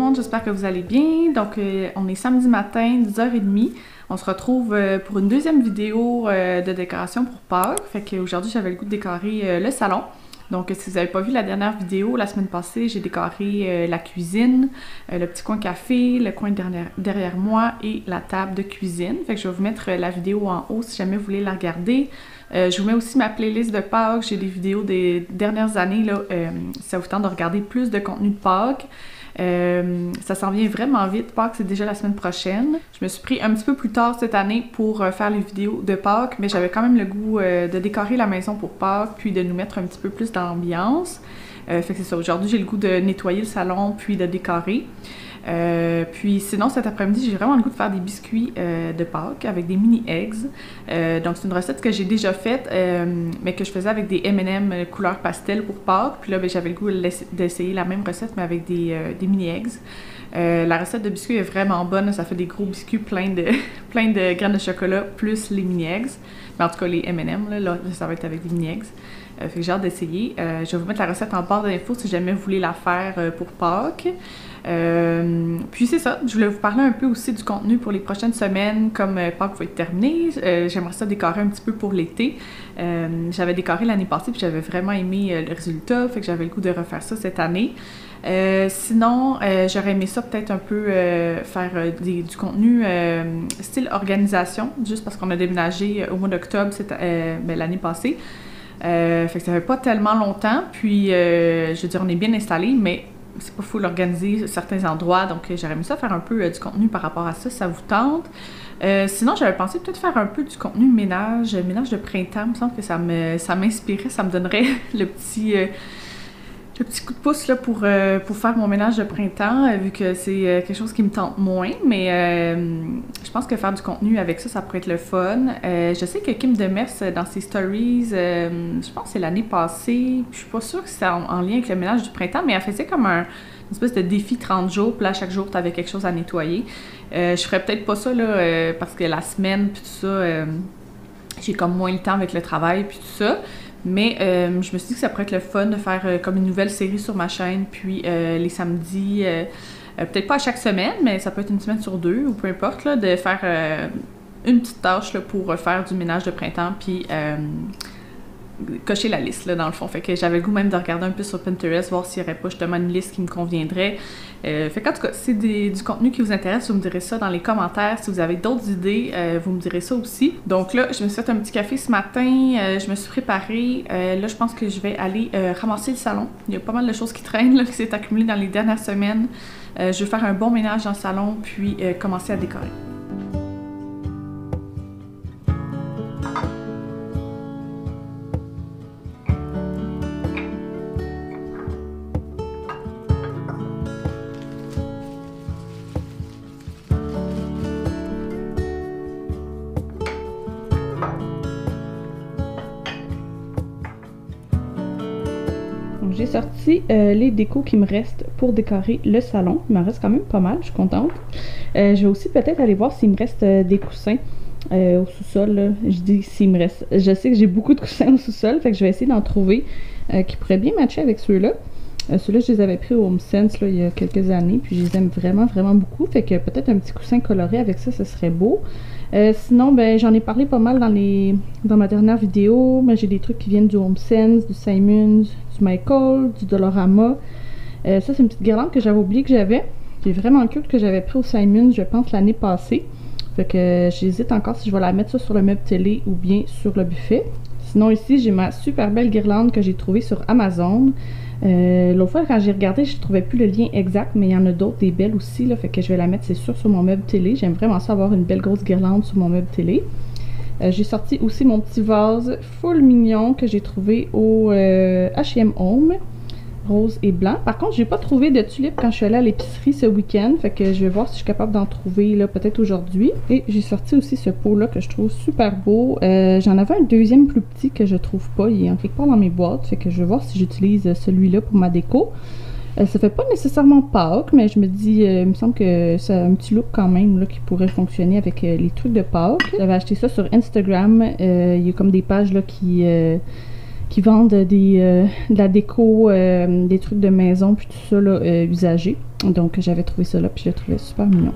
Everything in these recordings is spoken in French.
monde, j'espère que vous allez bien. Donc on est samedi matin, 10h30. On se retrouve pour une deuxième vidéo de décoration pour Pâques. Fait qu'aujourd'hui j'avais le goût de décorer le salon. Donc si vous n'avez pas vu la dernière vidéo, la semaine passée, j'ai décoré la cuisine, le petit coin café, le coin derrière moi et la table de cuisine. Fait que je vais vous mettre la vidéo en haut si jamais vous voulez la regarder. Je vous mets aussi ma playlist de Pâques, j'ai des vidéos des dernières années, là, ça vous tente de regarder plus de contenu de Pâques. Ça s'en vient vraiment vite, Pâques c'est déjà la semaine prochaine. Je me suis pris un petit peu plus tard cette année pour faire les vidéos de Pâques, mais j'avais quand même le goût de décorer la maison pour Pâques, puis de nous mettre un petit peu plus d'ambiance. Fait que c'est ça, aujourd'hui j'ai le goût de nettoyer le salon, puis de décorer. Puis sinon cet après-midi j'ai vraiment le goût de faire des biscuits de Pâques avec des mini eggs. Donc c'est une recette que j'ai déjà faite mais que je faisais avec des M&M couleur pastel pour Pâques. Puis là ben, j'avais le goût d'essayer la même recette mais avec des mini eggs. La recette de biscuits est vraiment bonne, ça fait des gros biscuits plein de graines de chocolat plus les mini eggs. Mais en tout cas les M&M là ça va être avec des mini eggs. Fait que j'ai hâte d'essayer. Je vais vous mettre la recette en barre d'infos si jamais vous voulez la faire pour Pâques. Puis c'est ça, je voulais vous parler un peu aussi du contenu pour les prochaines semaines, comme Pâques va être terminé. J'aimerais ça décorer un petit peu pour l'été. J'avais décoré l'année passée puis j'avais vraiment aimé le résultat, fait que j'avais le goût de refaire ça cette année. Sinon, j'aurais aimé ça peut-être un peu faire du contenu style organisation, juste parce qu'on a déménagé au mois d'octobre l'année passée. Fait que ça fait pas tellement longtemps, puis je veux dire on est bien installé, mais c'est pas full organisé certains endroits, donc j'aurais aimé ça faire un peu du contenu par rapport à ça, si ça vous tente. Sinon j'avais pensé peut-être faire un peu du contenu ménage de printemps, il me semble que ça m'inspirait, ça me donnerait le petit coup de pouce là, pour faire mon ménage de printemps, vu que c'est quelque chose qui me tente moins, mais je pense que faire du contenu avec ça pourrait être le fun. Je sais que Kim Demers, dans ses stories, je pense que c'est l'année passée, je suis pas sûre que c'est en lien avec le ménage du printemps, mais elle faisait comme une espèce de défi 30 jours, puis là, chaque jour, t'avais quelque chose à nettoyer. Je ferais peut-être pas ça, là, parce que la semaine, puis tout ça, j'ai comme moins le temps avec le travail, puis tout ça. Mais je me suis dit que ça pourrait être le fun de faire comme une nouvelle série sur ma chaîne, puis les samedis, peut-être pas à chaque semaine, mais ça peut être une semaine sur deux, ou peu importe, là, de faire une petite tâche là, pour faire du ménage de printemps, puis cocher la liste, là, dans le fond. Fait que j'avais le goût même de regarder un peu sur Pinterest, voir s'il n'y aurait pas justement une liste qui me conviendrait. Fait qu'en tout cas, si c'est du contenu qui vous intéresse, vous me direz ça dans les commentaires. Si vous avez d'autres idées, vous me direz ça aussi. Donc là, je me suis fait un petit café ce matin, je me suis préparée. Là, je pense que je vais aller ramasser le salon. Il y a pas mal de choses qui traînent, là, qui s'est accumulé dans les dernières semaines. Je vais faire un bon ménage dans le salon, puis commencer à décorer. J'ai sorti les décos qui me restent pour décorer le salon. Il m'en reste quand même pas mal, je suis contente. Je vais aussi peut-être aller voir s'il me reste des coussins au sous-sol. Là. Je dis s'il me reste. Je sais que j'ai beaucoup de coussins au sous-sol, fait que je vais essayer d'en trouver qui pourraient bien matcher avec ceux-là. Ceux-là, je les avais pris au HomeSense là, il y a quelques années, puis je les aime vraiment, vraiment beaucoup. Fait que peut-être un petit coussin coloré avec ça, ce serait beau. Sinon, ben j'en ai parlé pas mal dans ma dernière vidéo. J'ai des trucs qui viennent du HomeSense, du Simons, du Michael, du Dollarama. Ça, c'est une petite guirlande que j'avais oublié que j'avais. Qui est vraiment cute, que j'avais pris au Simons, je pense, l'année passée. Fait que j'hésite encore si je vais la mettre ça sur le meuble télé ou bien sur le buffet. Sinon, ici, j'ai ma super belle guirlande que j'ai trouvée sur Amazon. L'autre fois, quand j'ai regardé, je ne trouvais plus le lien exact, mais il y en a d'autres, des belles aussi, là, fait que je vais la mettre, c'est sûr, sur mon meuble télé. J'aime vraiment ça avoir une belle grosse guirlande sur mon meuble télé. J'ai sorti aussi mon petit vase full mignon que j'ai trouvé au H&M Home, rose et blanc. Par contre, j'ai pas trouvé de tulipes quand je suis allée à l'épicerie ce week-end, fait que je vais voir si je suis capable d'en trouver là peut-être aujourd'hui. Et j'ai sorti aussi ce pot-là que je trouve super beau. J'en avais un deuxième plus petit que je trouve pas, il est en quelque part dans mes boîtes, fait que je vais voir si j'utilise celui-là pour ma déco. Ça fait pas nécessairement Pâques, mais je me dis, il me semble que c'est un petit look quand même là, qui pourrait fonctionner avec les trucs de Pâques. J'avais acheté ça sur Instagram, il y a comme des pages là qui qui vendent de la déco, des trucs de maison, puis tout ça là, usagé. Donc j'avais trouvé ça là, puis je le trouvais super mignon.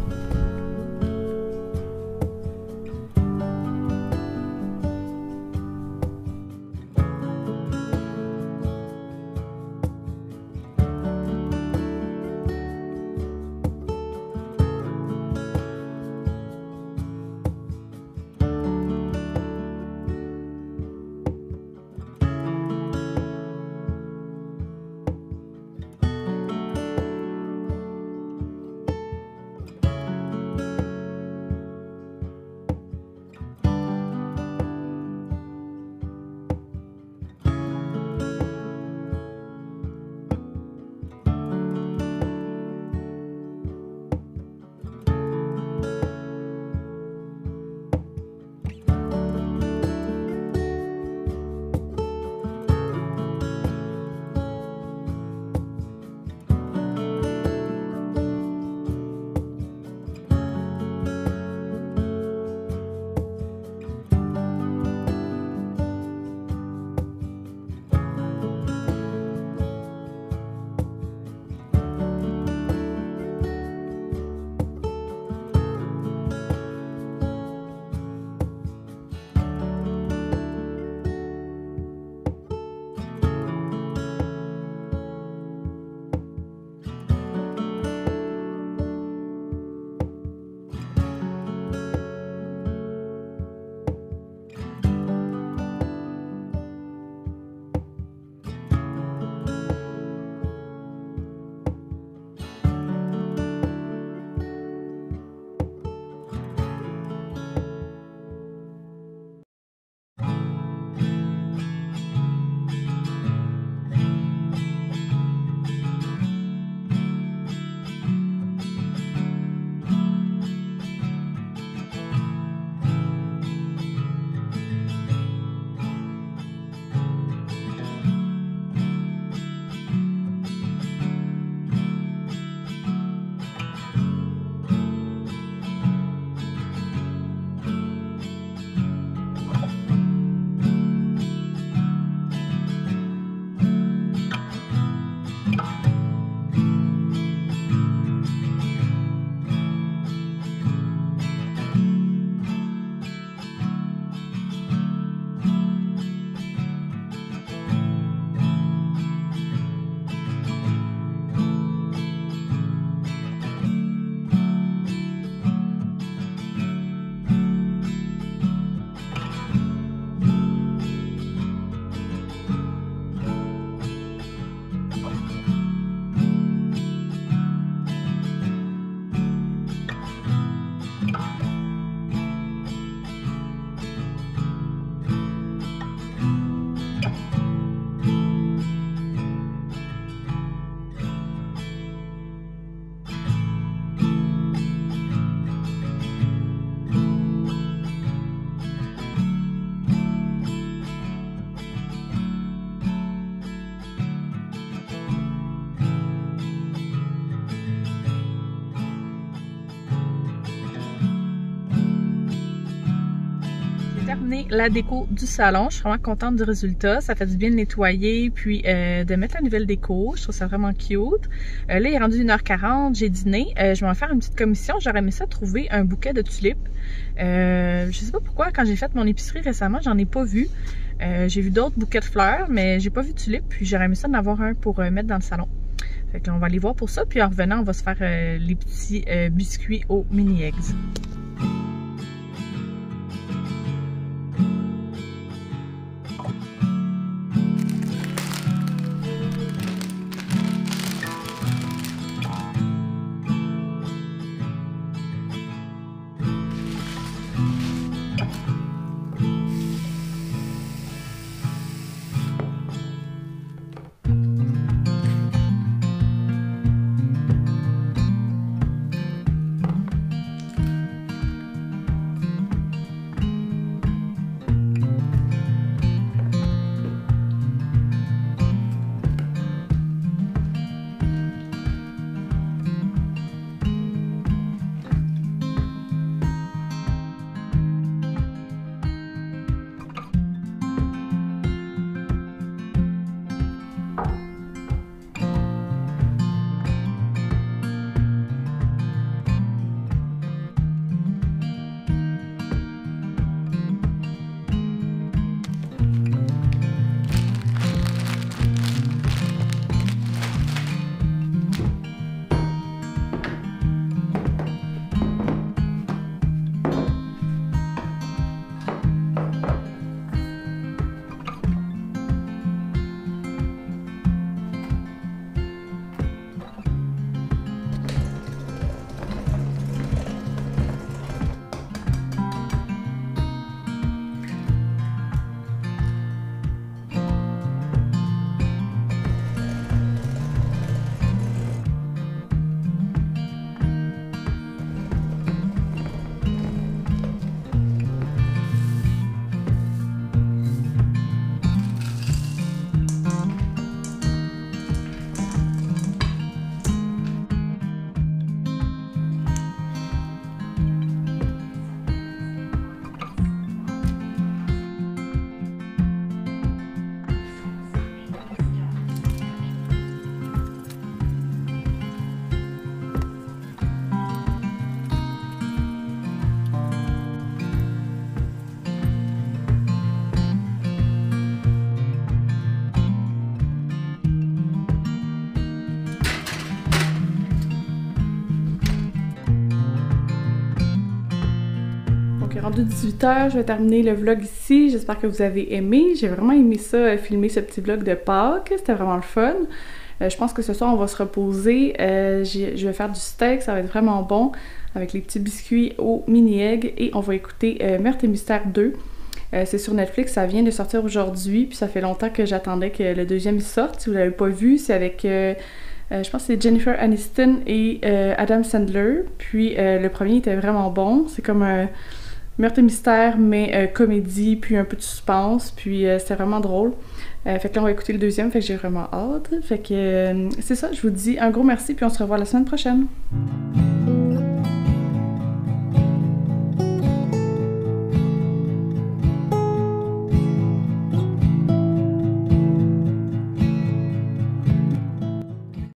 Terminé la déco du salon. Je suis vraiment contente du résultat. Ça fait du bien de nettoyer puis de mettre la nouvelle déco. Je trouve ça vraiment cute. Là, il est rendu 1h40. J'ai dîné. Je vais en faire une petite commission. J'aurais aimé ça trouver un bouquet de tulipes. Je sais pas pourquoi, quand j'ai fait mon épicerie récemment, j'en ai pas vu. J'ai vu d'autres bouquets de fleurs, mais j'ai pas vu de tulipes. Puis j'aurais aimé ça d'en avoir un pour mettre dans le salon. Fait que là, on va aller voir pour ça. Puis en revenant, on va se faire les petits biscuits aux mini eggs. rendu 18h, je vais terminer le vlog ici. J'espère que vous avez aimé. J'ai vraiment aimé ça, filmer ce petit vlog de Pâques. C'était vraiment le fun. Je pense que ce soir, on va se reposer. Je vais faire du steak, ça va être vraiment bon, avec les petits biscuits au mini-egg. Et on va écouter Meurtre et Mystère 2. C'est sur Netflix, ça vient de sortir aujourd'hui, puis ça fait longtemps que j'attendais que le deuxième sorte. Si vous l'avez pas vu, c'est avec, je pense que c'est Jennifer Aniston et Adam Sandler. Puis le premier était vraiment bon. C'est comme un meurtre et mystère, mais comédie, puis un peu de suspense. Puis c'était vraiment drôle. Fait que là, on va écouter le deuxième, fait que j'ai vraiment hâte. Fait que c'est ça, je vous dis un gros merci, puis on se revoit la semaine prochaine.